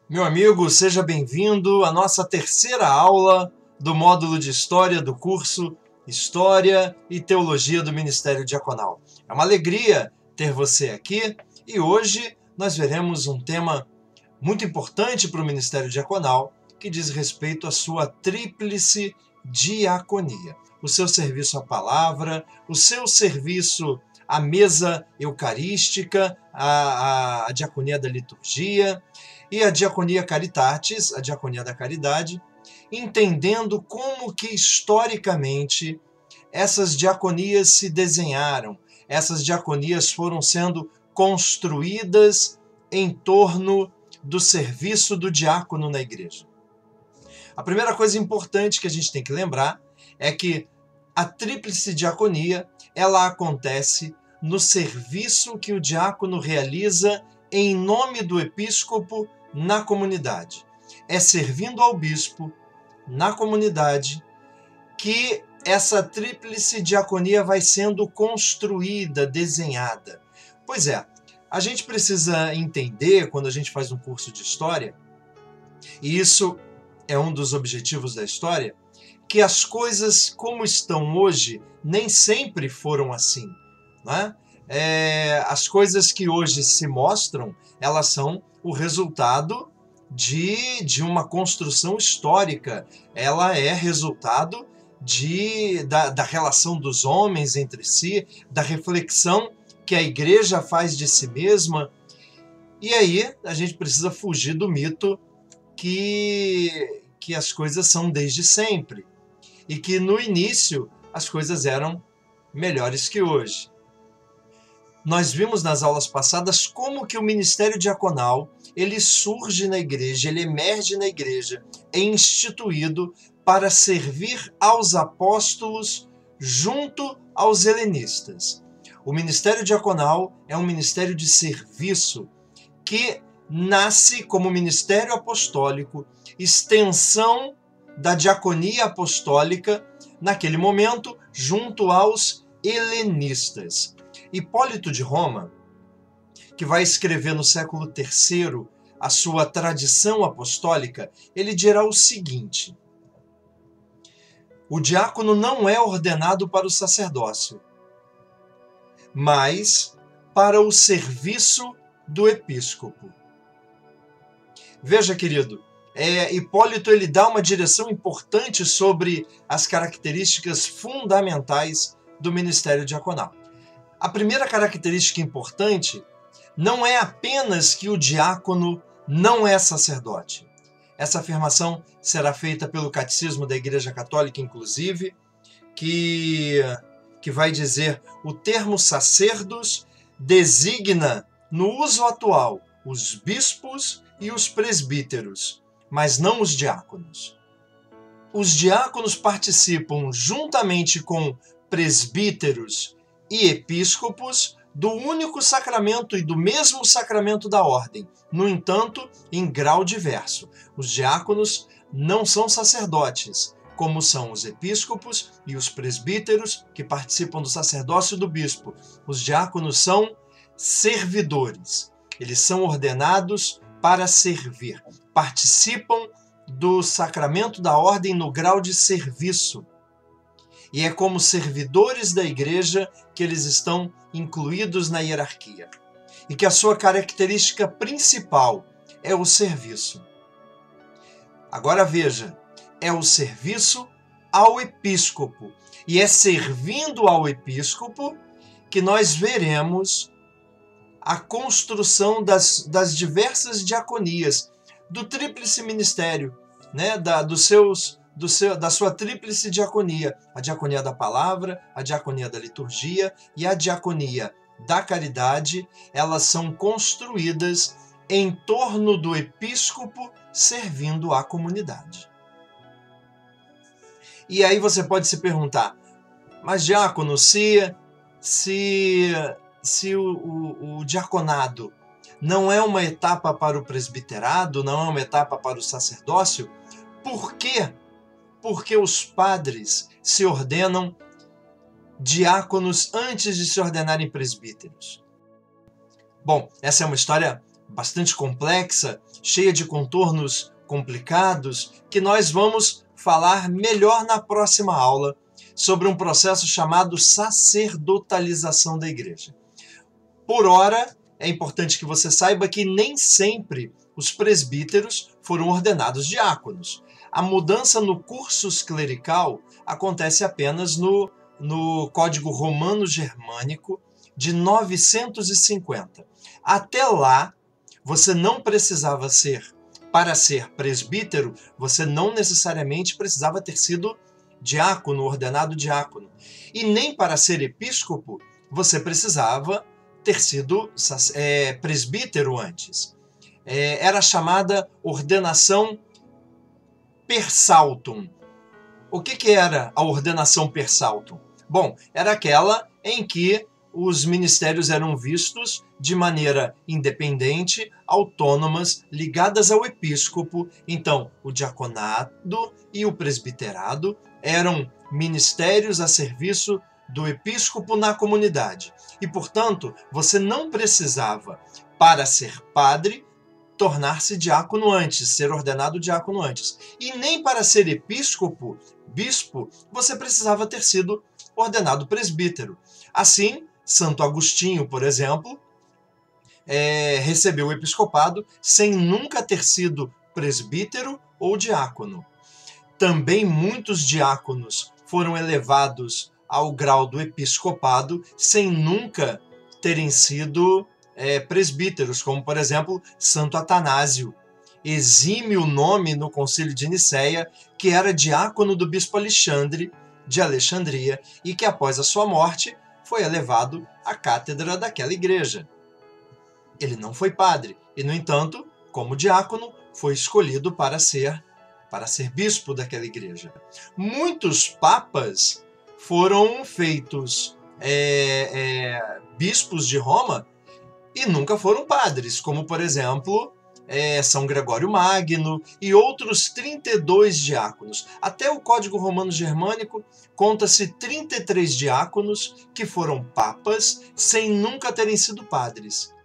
Meu amigo, seja bem-vindo à nossa terceira aula do módulo de História do curso História e Teologia do Ministério Diaconal. É uma alegria ter você aqui e hoje nós veremos um tema muito importante para o Ministério Diaconal que diz respeito à sua tríplice diaconia. O seu serviço à palavra, o seu serviço à mesa eucarística, a diaconia da liturgia e a diaconia caritatis, a diaconia da caridade, entendendo como que historicamente essas diaconias se desenharam, essas diaconias foram sendo construídas em torno do serviço do diácono na igreja. A primeira coisa importante que a gente tem que lembrar é que a tríplice diaconia, ela acontece no serviço que o diácono realiza em nome do episcopo na comunidade. É servindo ao bispo na comunidade que essa tríplice diaconia vai sendo construída, desenhada. Pois é, a gente precisa entender, quando a gente faz um curso de história, e isso é um dos objetivos da história, que as coisas como estão hoje nem sempre foram assim, né? As coisas que hoje se mostram, elas são o resultado de uma construção histórica. Ela é resultado da relação dos homens entre si, da reflexão que a igreja faz de si mesma. E aí a gente precisa fugir do mito que as coisas são desde sempre e que no início as coisas eram melhores que hoje. Nós vimos nas aulas passadas como que o ministério diaconal, ele surge na igreja, ele emerge na igreja, é instituído para servir aos apóstolos junto aos helenistas. O ministério diaconal é um ministério de serviço que nasce como ministério apostólico, extensão da diaconia apostólica, naquele momento, junto aos helenistas. Hipólito de Roma, que vai escrever no século III a sua tradição apostólica, ele dirá o seguinte: o diácono não é ordenado para o sacerdócio, mas para o serviço do episcopo. Veja, querido, Hipólito ele dá uma direção importante sobre as características fundamentais do ministério diaconal. A primeira característica importante não é apenas que o diácono não é sacerdote. Essa afirmação será feita pelo Catecismo da Igreja Católica, inclusive, que vai dizer: o termo sacerdos designa, no uso atual, os bispos e os presbíteros, mas não os diáconos. Os diáconos participam, juntamente com presbíteros e episcopos, do único sacramento e do mesmo sacramento da ordem, no entanto, em grau diverso. Os diáconos não são sacerdotes, como são os episcopos e os presbíteros, que participam do sacerdócio do bispo. Os diáconos são servidores. Eles são ordenados para servir. Participam do sacramento da ordem no grau de serviço. E é como servidores da igreja que eles estão incluídos na hierarquia. E que a sua característica principal é o serviço. Agora veja, é o serviço ao episcopo. E é servindo ao episcopo que nós veremos a construção das diversas diaconias, do tríplice ministério, né? Da sua tríplice diaconia, a diaconia da palavra, a diaconia da liturgia e a diaconia da caridade. Elas são construídas em torno do episcopo servindo à comunidade. E aí você pode se perguntar: mas diácono, se o diaconado não é uma etapa para o presbiterado, não é uma etapa para o sacerdócio, por que por que os padres se ordenam diáconos antes de se ordenarem presbíteros? Bom, essa é uma história bastante complexa, cheia de contornos complicados, que nós vamos falar melhor na próxima aula sobre um processo chamado sacerdotalização da igreja. Por ora, é importante que você saiba que nem sempre os presbíteros foram ordenados diáconos. A mudança no cursus clerical acontece apenas no Código Romano Germânico de 950. Até lá, você não precisava para ser presbítero, você não necessariamente precisava ter sido diácono, ordenado diácono. E nem para ser episcopo, você precisava ter sido presbítero antes. Era chamada ordenação per saltum. O que era a ordenação per saltum? Bom, era aquela em que os ministérios eram vistos de maneira independente, autônomas, ligadas ao episcopo. Então, o diaconado e o presbiterado eram ministérios a serviço do episcopo na comunidade. E, portanto, você não precisava, para ser padre, tornar-se diácono antes, ser ordenado diácono antes. E nem para ser episcopo, bispo, você precisava ter sido ordenado presbítero. Assim, Santo Agostinho, por exemplo, recebeu o episcopado sem nunca ter sido presbítero ou diácono. Também muitos diáconos foram elevados ao grau do episcopado sem nunca terem sido presbíteros, como, por exemplo, Santo Atanásio. Exímio nome no Concílio de Nicéia, que era diácono do bispo Alexandre de Alexandria e que, após a sua morte, foi elevado à cátedra daquela igreja. Ele não foi padre e, no entanto, como diácono, foi escolhido para ser bispo daquela igreja. Muitos papas foram feitos bispos de Roma e nunca foram padres, como, por exemplo, São Gregório Magno e outros 32 diáconos. Até o Código Romano Germânico conta-se 33 diáconos que foram papas sem nunca terem sido padres.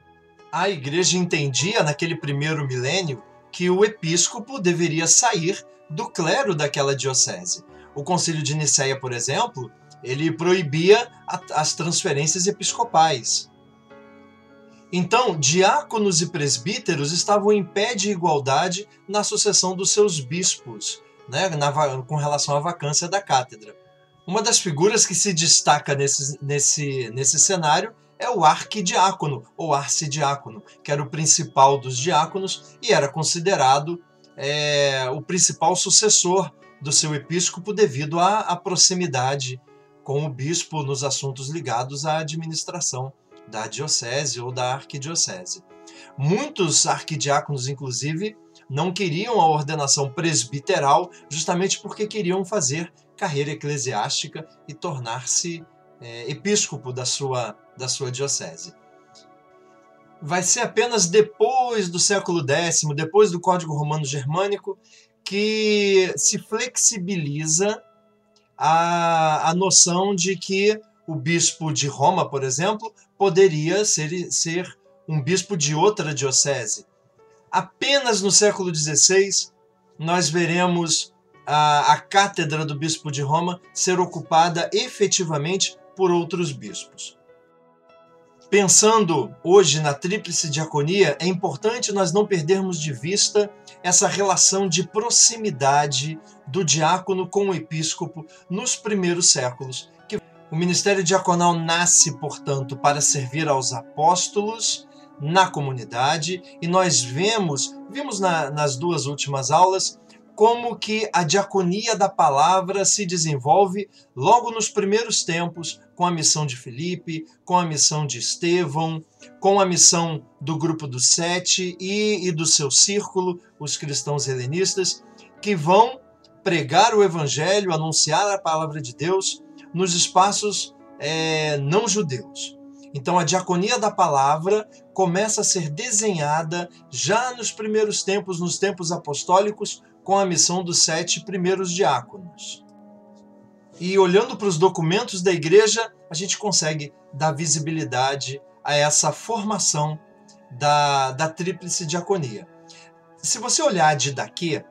A igreja entendia, naquele primeiro milênio, que o episcopo deveria sair do clero daquela diocese. O Concílio de Nicéia, por exemplo, ele proibia as transferências episcopais. Então, diáconos e presbíteros estavam em pé de igualdade na sucessão dos seus bispos, né, com relação à vacância da cátedra. Uma das figuras que se destaca nesse cenário é o arquidiácono, ou arcidiácono, que era o principal dos diáconos e era considerado o principal sucessor do seu episcopo devido à proximidade com o bispo nos assuntos ligados à administração da diocese ou da arquidiocese. Muitos arquidiáconos, inclusive, não queriam a ordenação presbiteral justamente porque queriam fazer carreira eclesiástica e tornar-se episcopo da sua diocese. Vai ser apenas depois do século X, depois do Código Romano Germânico, que se flexibiliza a noção de que o bispo de Roma, por exemplo, poderia ser um bispo de outra diocese. Apenas no século XVI, nós veremos a cátedra do bispo de Roma ser ocupada efetivamente por outros bispos. Pensando hoje na tríplice diaconia, é importante nós não perdermos de vista essa relação de proximidade do diácono com o episcopo nos primeiros séculos. O ministério diaconal nasce, portanto, para servir aos apóstolos na comunidade, e nós vimos nas duas últimas aulas como que a diaconia da palavra se desenvolve logo nos primeiros tempos, com a missão de Filipe, com a missão de Estevão, com a missão do grupo dos 7 e do seu círculo, os cristãos helenistas, que vão pregar o evangelho, anunciar a palavra de Deus nos espaços não judeus. Então a diaconia da palavra começa a ser desenhada já nos primeiros tempos, nos tempos apostólicos, com a missão dos 7 primeiros diáconos. E olhando para os documentos da igreja, a gente consegue dar visibilidade a essa formação da tríplice diaconia. Se você olhar a Didaquê,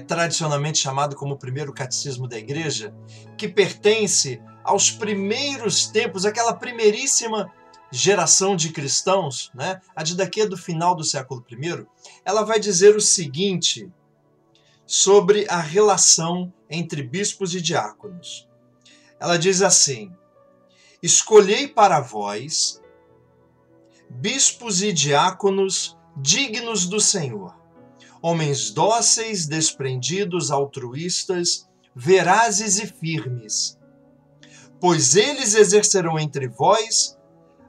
tradicionalmente chamado como o primeiro catecismo da igreja, que pertence aos primeiros tempos, aquela primeiríssima geração de cristãos, né? A Didaquê do final do século I, ela vai dizer o seguinte sobre a relação entre bispos e diáconos. Ela diz assim: escolhei para vós bispos e diáconos dignos do Senhor, homens dóceis, desprendidos, altruístas, verazes e firmes, pois eles exercerão entre vós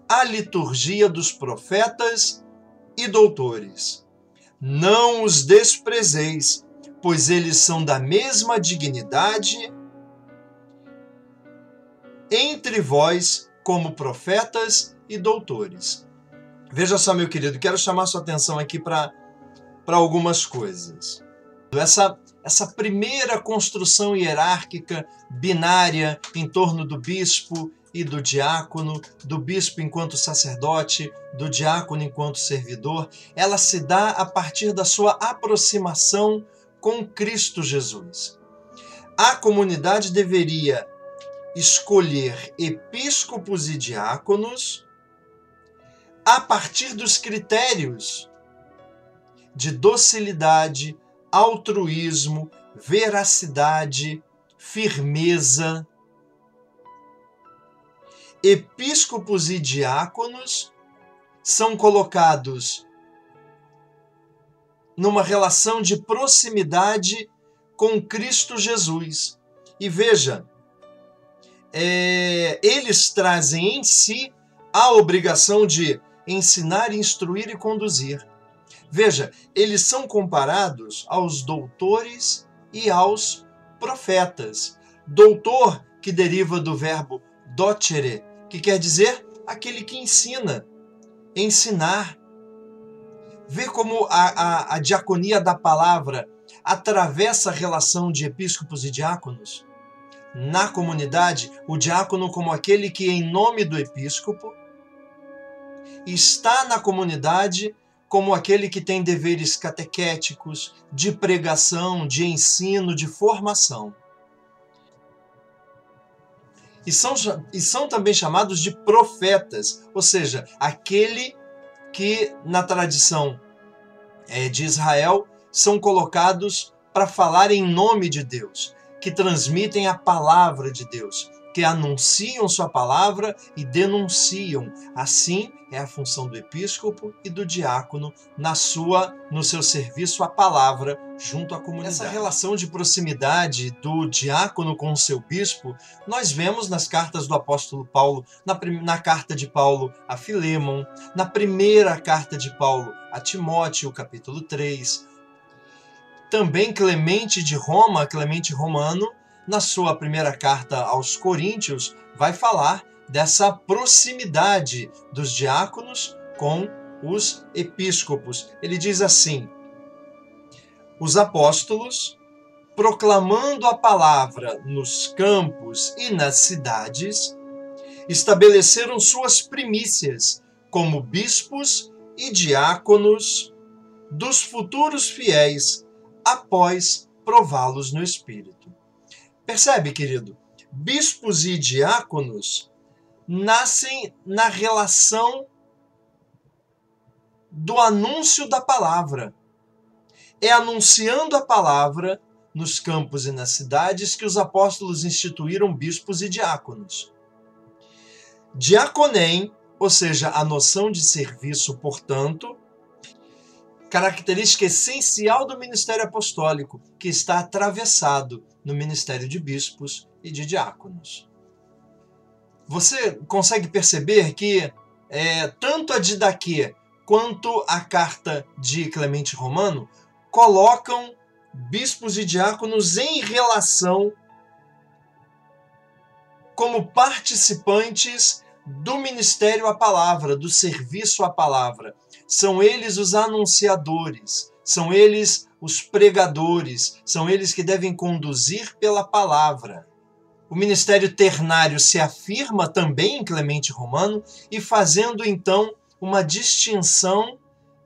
a liturgia dos profetas e doutores. Não os desprezeis, pois eles são da mesma dignidade entre vós como profetas e doutores. Veja só, meu querido, quero chamar sua atenção aqui para algumas coisas. Essa primeira construção hierárquica binária em torno do bispo e do diácono, do bispo enquanto sacerdote, do diácono enquanto servidor, ela se dá a partir da sua aproximação com Cristo Jesus. A comunidade deveria escolher episcopos e diáconos a partir dos critérios de docilidade, altruísmo, veracidade, firmeza. Episcopos e diáconos são colocados numa relação de proximidade com Cristo Jesus. E veja, eles trazem em si a obrigação de ensinar, instruir e conduzir. Veja, eles são comparados aos doutores e aos profetas. Doutor, que deriva do verbo docere, que quer dizer aquele que ensina, ensinar. Vê como a diaconia da palavra atravessa a relação de episcopos e diáconos? Na comunidade, o diácono como aquele que, em nome do episcopo, está na comunidade como aquele que tem deveres catequéticos, de pregação, de ensino, de formação. E são também chamados de profetas, ou seja, aquele que, na tradição de Israel, são colocados para falar em nome de Deus, que transmitem a palavra de Deus, que anunciam sua palavra e denunciam. Assim é a função do episcopo e do diácono no seu serviço à palavra junto à comunidade. Essa relação de proximidade do diácono com o seu bispo, nós vemos nas cartas do apóstolo Paulo, na carta de Paulo a Filemon, na primeira carta de Paulo a Timóteo, capítulo 3. Também Clemente de Roma, Clemente Romano, na sua primeira carta aos Coríntios, vai falar dessa proximidade dos diáconos com os episcopos. Ele diz assim: os apóstolos, proclamando a palavra nos campos e nas cidades, estabeleceram suas primícias como bispos e diáconos dos futuros fiéis, após prová-los no Espírito. Percebe, querido? Bispos e diáconos nascem na relação do anúncio da palavra. É anunciando a palavra nos campos e nas cidades que os apóstolos instituíram bispos e diáconos. Diaconem, ou seja, a noção de serviço, portanto, característica essencial do ministério apostólico, que está atravessado no ministério de bispos e de diáconos. Você consegue perceber que tanto a Didaquê quanto a carta de Clemente Romano colocam bispos e diáconos em relação como participantes do ministério à palavra, do serviço à palavra. São eles os anunciadores, são eles os pregadores, são eles que devem conduzir pela palavra. O ministério ternário se afirma também em Clemente Romano e fazendo então uma distinção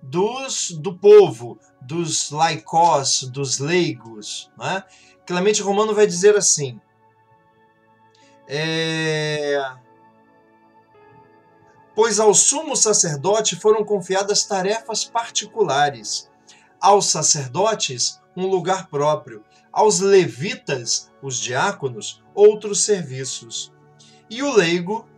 do povo, dos laicós, dos leigos. Né? Clemente Romano vai dizer assim, pois ao sumo sacerdote foram confiadas tarefas particulares, aos sacerdotes um lugar próprio, aos levitas, os diáconos, outros serviços. E o leigo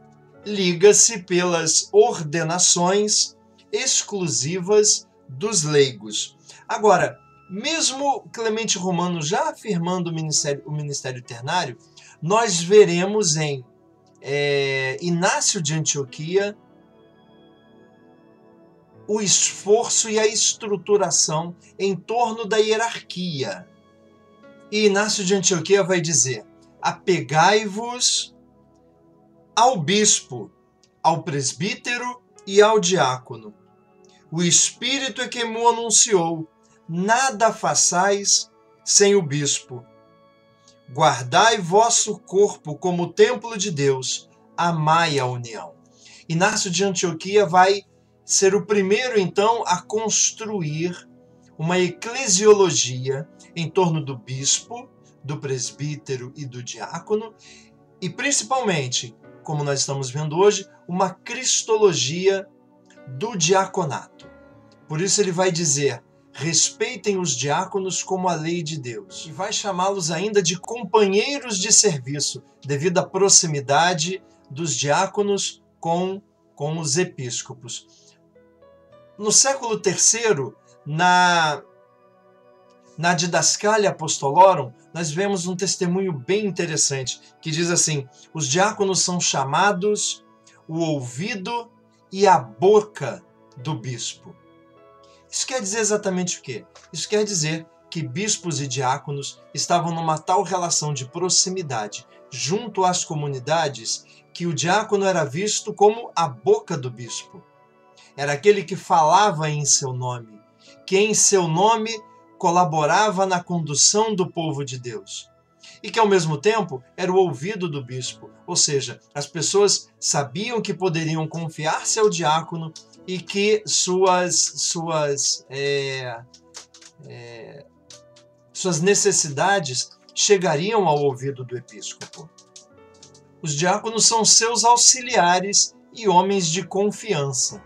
liga-se pelas ordenações exclusivas dos leigos. Agora, mesmo Clemente Romano já afirmando o ministério ternário, nós veremos em Inácio de Antioquia o esforço e a estruturação em torno da hierarquia. E Inácio de Antioquia vai dizer: apegai-vos ao bispo, ao presbítero e ao diácono. O Espírito é quem me anunciou, nada façais sem o bispo. Guardai vosso corpo como templo de Deus, amai a união. Inácio de Antioquia vai ser o primeiro, então, a construir uma eclesiologia em torno do bispo, do presbítero e do diácono, e principalmente, como nós estamos vendo hoje, uma cristologia do diaconato. Por isso ele vai dizer: respeitem os diáconos como a lei de Deus. E vai chamá-los ainda de companheiros de serviço, devido à proximidade dos diáconos com os episcopos. No século III, na Didascalia Apostolorum, nós vemos um testemunho bem interessante, que diz assim: os diáconos são chamados o ouvido e a boca do bispo. Isso quer dizer exatamente o quê? Isso quer dizer que bispos e diáconos estavam numa tal relação de proximidade junto às comunidades que o diácono era visto como a boca do bispo. Era aquele que falava em seu nome, que em seu nome colaborava na condução do povo de Deus. E que ao mesmo tempo era o ouvido do bispo, ou seja, as pessoas sabiam que poderiam confiar-se ao diácono e que suas necessidades chegariam ao ouvido do episcopo. Os diáconos são seus auxiliares e homens de confiança.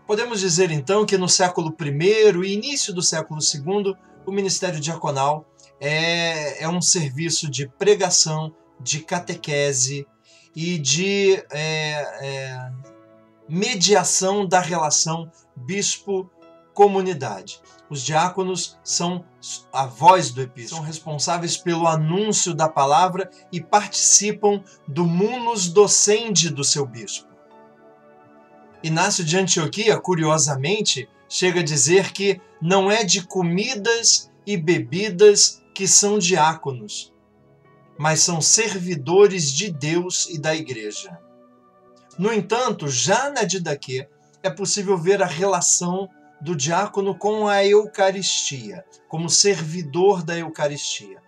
Podemos dizer então que no século I e início do século II, o ministério diaconal é um serviço de pregação, de catequese e de mediação da relação bispo-comunidade. Os diáconos são a voz do episcopo, são responsáveis pelo anúncio da palavra e participam do munus docendi do seu bispo. Inácio de Antioquia, curiosamente, chega a dizer que não é de comidas e bebidas que são diáconos, mas são servidores de Deus e da igreja. No entanto, já na Didaquê, é possível ver a relação do diácono com a Eucaristia, como servidor da Eucaristia.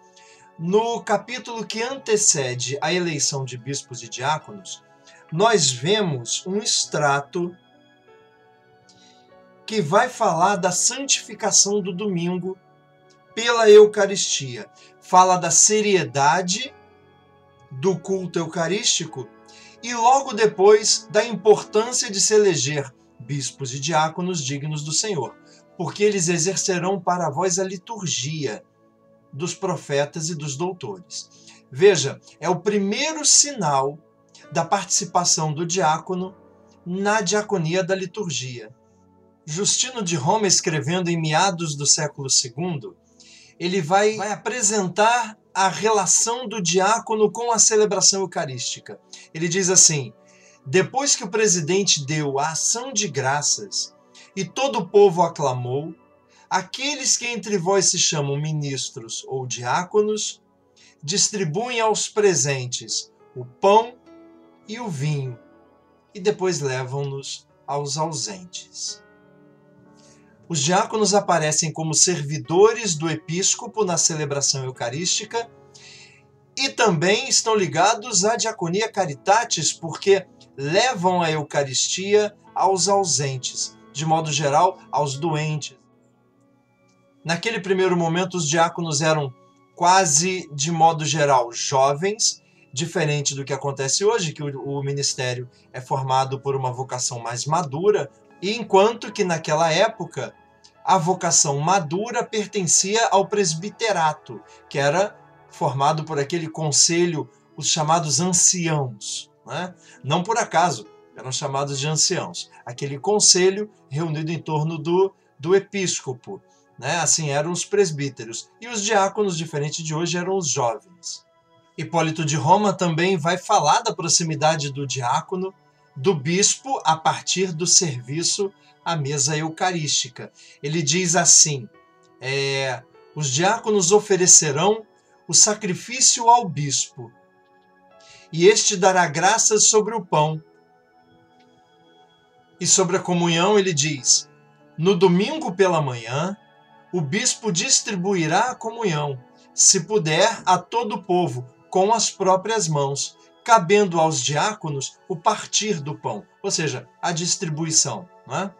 No capítulo que antecede a eleição de bispos e diáconos, nós vemos um extrato que vai falar da santificação do domingo pela Eucaristia. Fala da seriedade do culto eucarístico e logo depois da importância de se eleger bispos e diáconos dignos do Senhor, porque eles exercerão para vós a liturgia dos profetas e dos doutores. Veja, é o primeiro sinal da participação do diácono na diaconia da liturgia. Justino de Roma, escrevendo em meados do século II, ele vai apresentar a relação do diácono com a celebração eucarística. Ele diz assim: depois que o presidente deu a ação de graças e todo o povo aclamou, aqueles que entre vós se chamam ministros ou diáconos distribuem aos presentes o pão e o vinho, e depois levam-nos aos ausentes. Os diáconos aparecem como servidores do episcopo na celebração eucarística e também estão ligados à diaconia caritatis, porque levam a Eucaristia aos ausentes, de modo geral, aos doentes. Naquele primeiro momento, os diáconos eram quase, de modo geral, jovens, diferente do que acontece hoje, que o ministério é formado por uma vocação mais madura, e enquanto que naquela época a vocação madura pertencia ao presbiterato, que era formado por aquele conselho, os chamados anciãos, né? Não por acaso, eram chamados de anciãos. Aquele conselho reunido em torno do episcopo, né? Assim eram os presbíteros. E os diáconos, diferente de hoje, eram os jovens. Hipólito de Roma também vai falar da proximidade do diácono, do bispo, a partir do serviço à mesa eucarística. Ele diz assim, os diáconos oferecerão o sacrifício ao bispo, e este dará graças sobre o pão. E sobre a comunhão ele diz, no domingo pela manhã, o bispo distribuirá a comunhão, se puder, a todo o povo, com as próprias mãos, cabendo aos diáconos o partir do pão, ou seja, a distribuição, não é?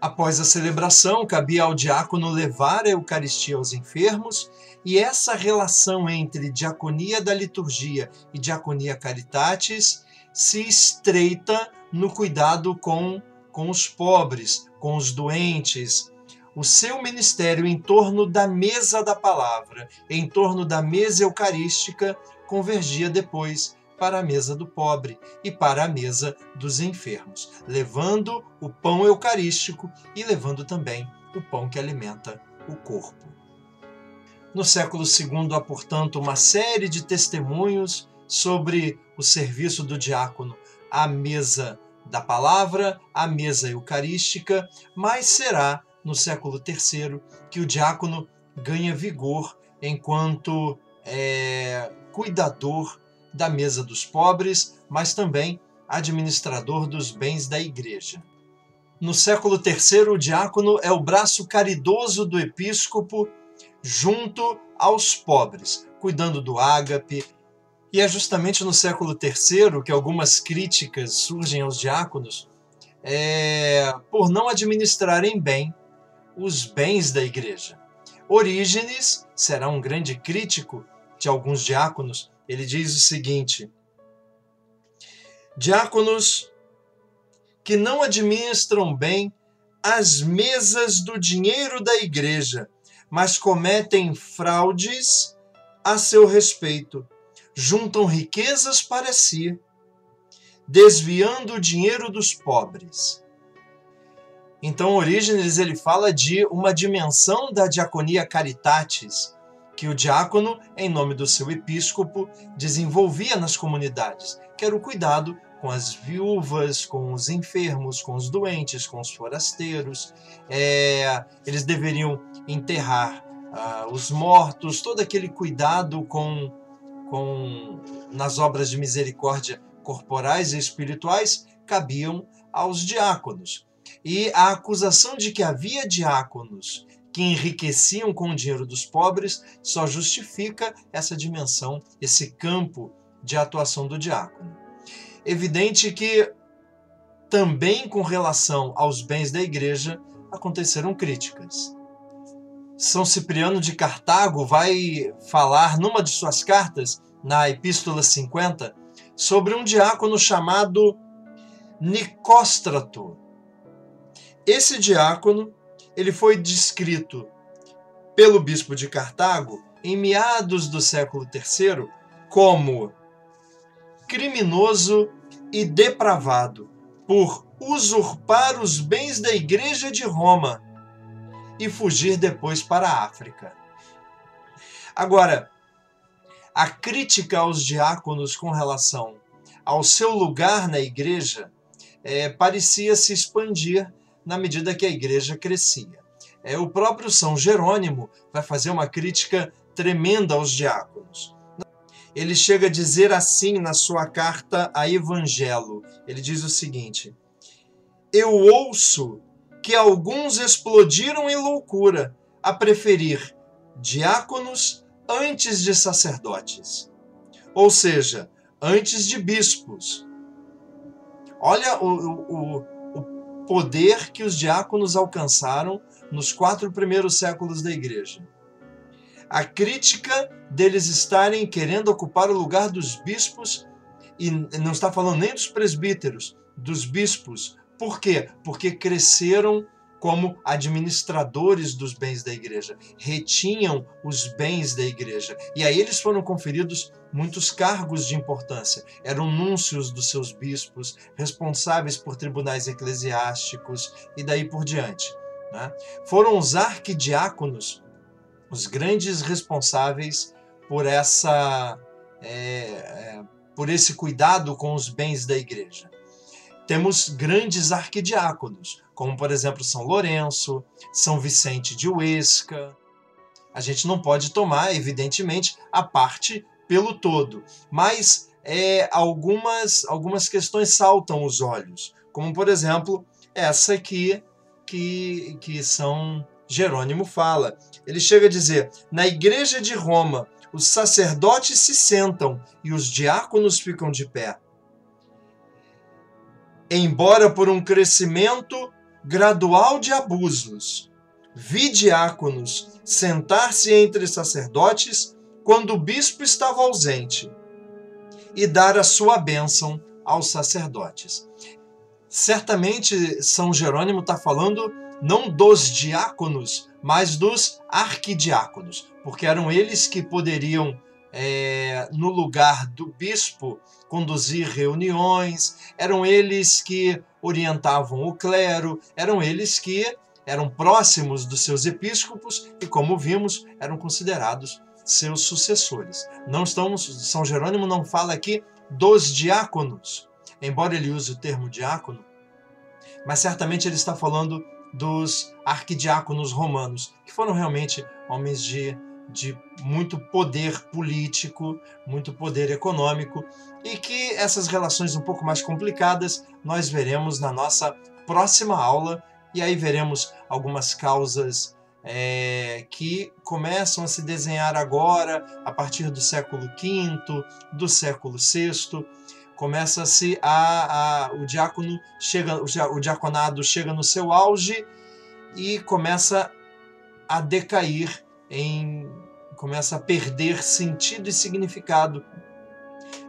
Após a celebração, cabia ao diácono levar a Eucaristia aos enfermos, e essa relação entre diaconia da liturgia e diaconia caritatis se estreita no cuidado com os pobres, com os doentes. O seu ministério em torno da mesa da palavra, em torno da mesa eucarística, convergia depois para a mesa do pobre e para a mesa dos enfermos, levando o pão eucarístico e levando também o pão que alimenta o corpo. No século II há, portanto, uma série de testemunhos sobre o serviço do diácono à mesa da palavra, à mesa eucarística, mas será no século III que o diácono ganha vigor enquanto cuidador da mesa dos pobres, mas também administrador dos bens da igreja. No século III, o diácono é o braço caridoso do episcopo junto aos pobres, cuidando do ágape. E é justamente no século III que algumas críticas surgem aos diáconos por não administrarem bem os bens da igreja. Orígenes será um grande crítico de alguns diáconos. Ele diz o seguinte: diáconos que não administram bem as mesas do dinheiro da igreja, mas cometem fraudes a seu respeito, juntam riquezas para si, desviando o dinheiro dos pobres. Então, Orígenes ele fala de uma dimensão da diaconia caritatis, que o diácono, em nome do seu episcopo, desenvolvia nas comunidades, que era o cuidado com as viúvas, com os enfermos, com os doentes, com os forasteiros. Eles deveriam enterrar os mortos, todo aquele cuidado nas obras de misericórdia corporais e espirituais cabiam aos diáconos. E a acusação de que havia diáconos que enriqueciam com o dinheiro dos pobres só justifica essa dimensão, esse campo de atuação do diácono. Evidente que também com relação aos bens da igreja aconteceram críticas. São Cipriano de Cartago vai falar numa de suas cartas, na Epístola 50, sobre um diácono chamado Nicóstrato. Esse diácono ele foi descrito pelo bispo de Cartago em meados do século III como criminoso e depravado por usurpar os bens da Igreja de Roma e fugir depois para a África. Agora, a crítica aos diáconos com relação ao seu lugar na igreja parecia se expandir na medida que a igreja crescia. O próprio São Jerônimo vai fazer uma crítica tremenda aos diáconos. Ele chega a dizer assim na sua carta a Evangelo. Ele diz o seguinte: eu ouço que alguns explodiram em loucura a preferir diáconos antes de sacerdotes, ou seja, antes de bispos. Olha o poder que os diáconos alcançaram nos 4 primeiros séculos da igreja. A crítica deles estarem querendo ocupar o lugar dos bispos, e não está falando nem dos presbíteros, dos bispos. Por quê? Porque cresceram como administradores dos bens da igreja, retinham os bens da igreja. E a eles foram conferidos muitos cargos de importância. Eram núncios dos seus bispos, responsáveis por tribunais eclesiásticos e daí por diante, né? Foram os arquidiáconos os grandes responsáveis por por esse cuidado com os bens da igreja. Temos grandes arquidiáconos, como por exemplo São Lourenço, São Vicente de Huesca. A gente não pode tomar, evidentemente, a parte pelo todo, mas algumas questões saltam os olhos, como por exemplo essa aqui que São Jerônimo fala. Ele chega a dizer: na igreja de Roma, os sacerdotes se sentam e os diáconos ficam de pé. Embora por um crescimento gradual de abusos, vi diáconos sentar-se entre sacerdotes quando o bispo estava ausente e dar a sua bênção aos sacerdotes. Certamente São Jerônimo está falando não dos diáconos, mas dos arquidiáconos, porque eram eles que poderiam, no lugar do bispo, conduzir reuniões, eram eles que orientavam o clero, eram eles que eram próximos dos seus episcopos e, como vimos, eram considerados seus sucessores. São Jerônimo não fala aqui dos diáconos, embora ele use o termo diácono, mas certamente ele está falando dos arquidiáconos romanos, que foram realmente homens de muito poder político, muito poder econômico, e que essas relações um pouco mais complicadas nós veremos na nossa próxima aula, e aí veremos algumas causas que começam a se desenhar agora, a partir do século V, do século VI. Começa-se o diaconado chega no seu auge e começa a decair, começa a perder sentido e significado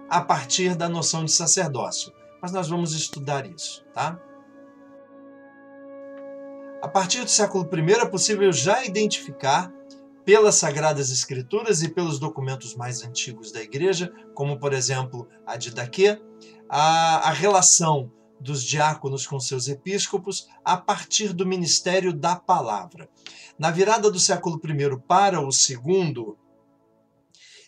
a partir da noção de sacerdócio. Mas nós vamos estudar isso, tá? A partir do século I é possível já identificar, pelas Sagradas Escrituras e pelos documentos mais antigos da Igreja, como por exemplo a Didaquê, a relação dos diáconos com seus episcopos a partir do ministério da palavra. Na virada do século I para o II,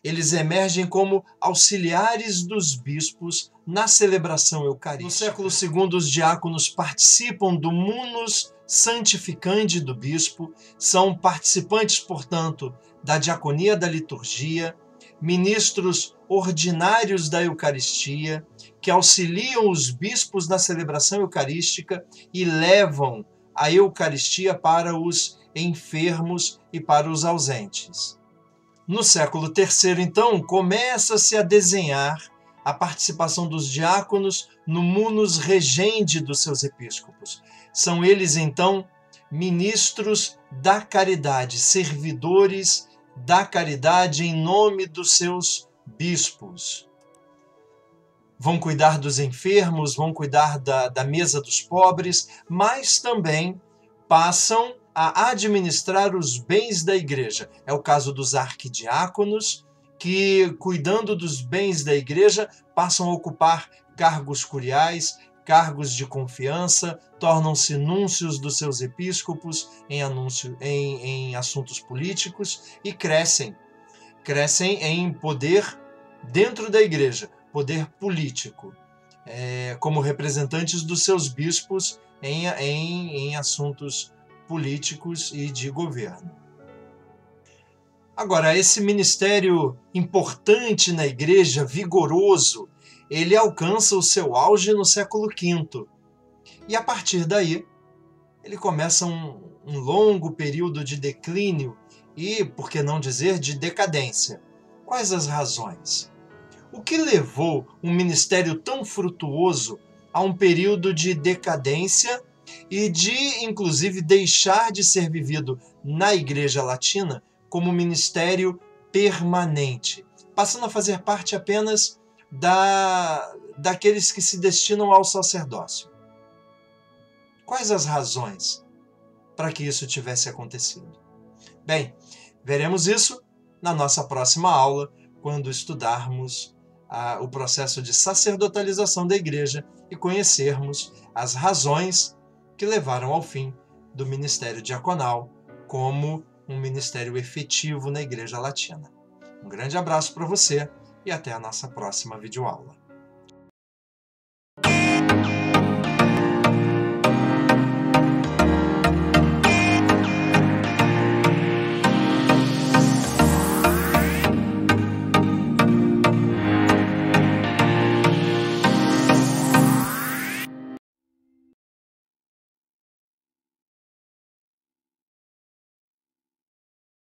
eles emergem como auxiliares dos bispos na celebração eucarística. No século II, os diáconos participam do munus santificandi do bispo, são participantes, portanto, da diaconia da liturgia, ministros ordinários da Eucaristia, que auxiliam os bispos na celebração eucarística e levam a Eucaristia para os enfermos e para os ausentes. No século III, então, começa-se a desenhar a participação dos diáconos no munus regendi dos seus episcopos. São eles, então, ministros da caridade, servidores da caridade em nome dos seus bispos. Vão cuidar dos enfermos, vão cuidar da mesa dos pobres, mas também passam a administrar os bens da igreja. É o caso dos arquidiáconos, que, cuidando dos bens da igreja, passam a ocupar cargos curiais, cargos de confiança, tornam-se núncios dos seus episcopos em assuntos políticos e crescem em poder dentro da igreja, poder político, como representantes dos seus bispos em assuntos políticos e de governo. Agora, esse ministério importante na igreja, vigoroso, ele alcança o seu auge no século V. E a partir daí, ele começa um longo período de declínio e, por que não dizer, de decadência. Quais as razões? O que levou um ministério tão frutuoso a um período de decadência e de, inclusive, deixar de ser vivido na Igreja Latina como ministério permanente, passando a fazer parte apenas daqueles que se destinam ao sacerdócio? Quais as razões para que isso tivesse acontecido? Bem, veremos isso na nossa próxima aula, quando estudarmos o processo de sacerdotalização da Igreja e conhecermos as razões que levaram ao fim do ministério diaconal como um ministério efetivo na Igreja Latina. Um grande abraço para você e até a nossa próxima videoaula.